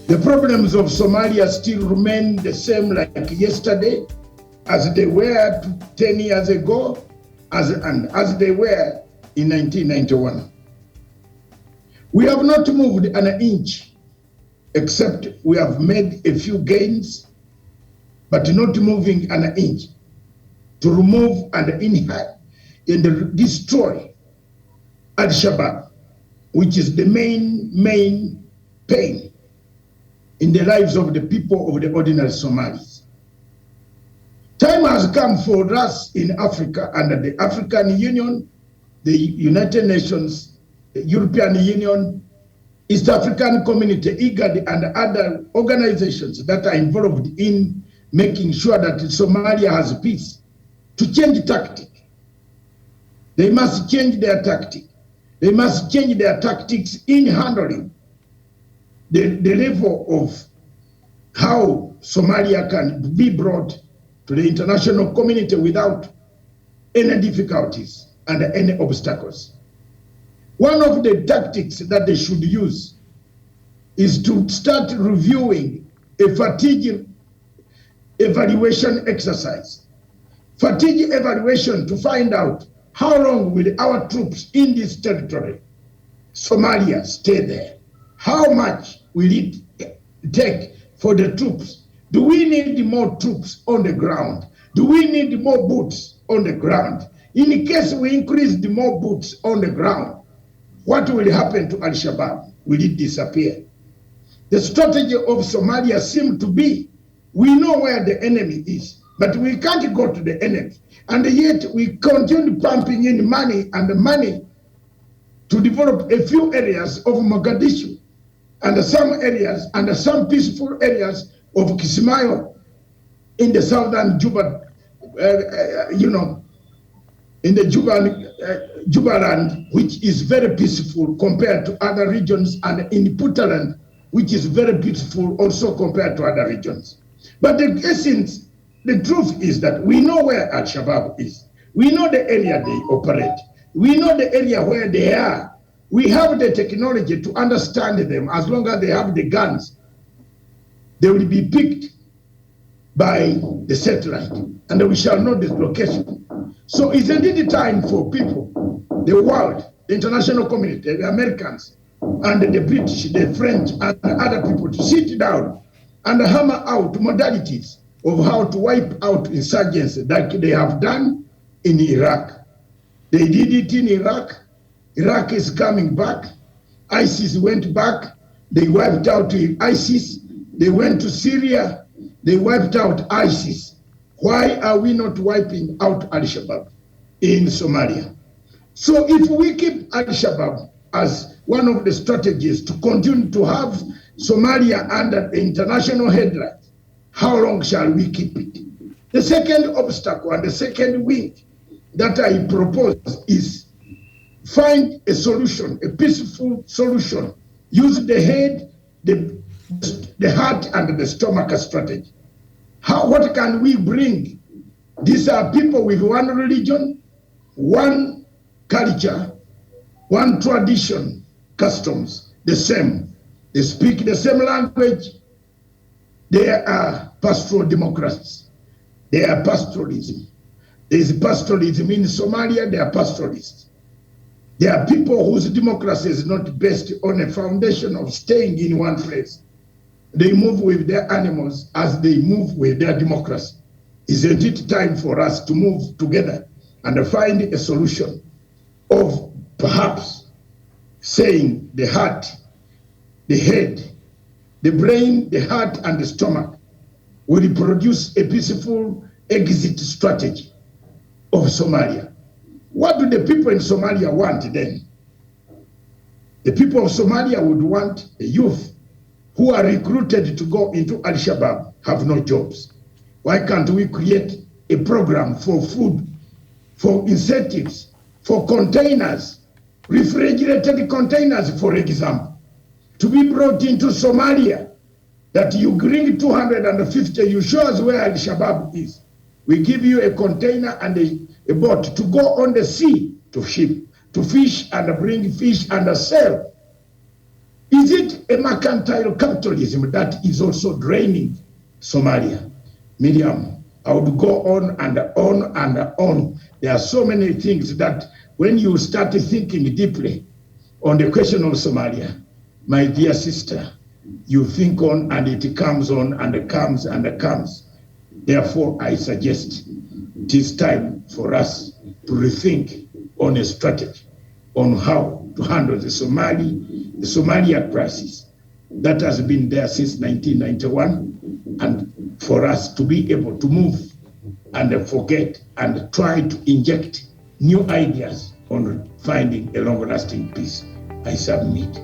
The problems of Somalia still remain the same like yesterday, as they were 10 years ago, as they were in 1991. We have not moved an inch, except we have made a few gains, but not moving an inch to remove and destroy Al-Shabaab, which is the main pain in the lives of the people of the ordinary Somalis. Time has come for us in Africa, under the African Union, the United Nations, the European Union, East African Community, IGAD, and other organizations that are involved in making sure that Somalia has peace, to change tactic. They must change their tactic. They must change their tactics in handling the level of how Somalia can be brought to the international community without any difficulties and any obstacles. One of the tactics that they should use is to start reviewing a fatigue evaluation exercise. Fatigue evaluation to find out how long will our troops in this territory, Somalia, stay there? How much will it take for the troops? Do we need more troops on the ground? Do we need more boots on the ground? In case we increase the more boots on the ground, what will happen to Al-Shabaab? Will it disappear? The strategy of Somalia seems to be, we know where the enemy is, but we can't go to the enemy. And yet we continue pumping in money to develop a few areas of Mogadishu and some areas and some peaceful areas of Kismayo in the southern Juba, in the Jubaland, which is very peaceful compared to other regions, and in Puntland, which is very peaceful also compared to other regions. But the essence, the truth is that we know where Al-Shabaab is. We know the area they operate. We know the area where they are. We have the technology to understand them. As long as they have the guns, they will be picked by the satellite, and we shall know the location. So isn't it time for people, the world, the international community, the Americans, and the British, the French, and other people to sit down and hammer out modalities of how to wipe out insurgents like they have done in Iraq? They did it in Iraq. Iraq is coming back. ISIS went back. They wiped out ISIS. They went to Syria. They wiped out ISIS. Why are we not wiping out Al-Shabaab in Somalia? So if we keep Al-Shabaab as one of the strategies to continue to have Somalia under the international headlines, how long shall we keep it? The second obstacle and the second wing that I propose is find a solution, a peaceful solution. Use the head, the heart, and the stomach strategy. What can we bring? These are people with one religion, one culture, one tradition, customs, the same. They speak the same language. They are pastoral democracies. They are pastoralism. There is pastoralism in Somalia. They are pastoralists. They are people whose democracy is not based on a foundation of staying in one place. They move with their animals as they move with their democracy. Isn't it time for us to move together and find a solution of perhaps saying the heart, the head, the brain, the heart, and the stomach will produce a peaceful exit strategy of Somalia? What do the people in Somalia want then? The people of Somalia would want a youth who are recruited to go into Al-Shabaab have no jobs. Why can't we create a program for food, for incentives, for containers, refrigerated containers, for example, to be brought into Somalia, that you bring 250, you show us where Al-Shabaab is. We give you a container and a boat to go on the sea to ship, to fish and bring fish and sell Is it a mercantile capitalism that is also draining Somalia? Miriam, I would go on and on and on. There are so many things that when you start thinking deeply on the question of Somalia, my dear sister, you think on and it comes on and it comes and it comes. Therefore, I suggest it is time for us to rethink on a strategy on how to handle the Somalia crisis that has been there since 1991, and for us to be able to move and forget and try to inject new ideas on finding a long-lasting peace. I submit.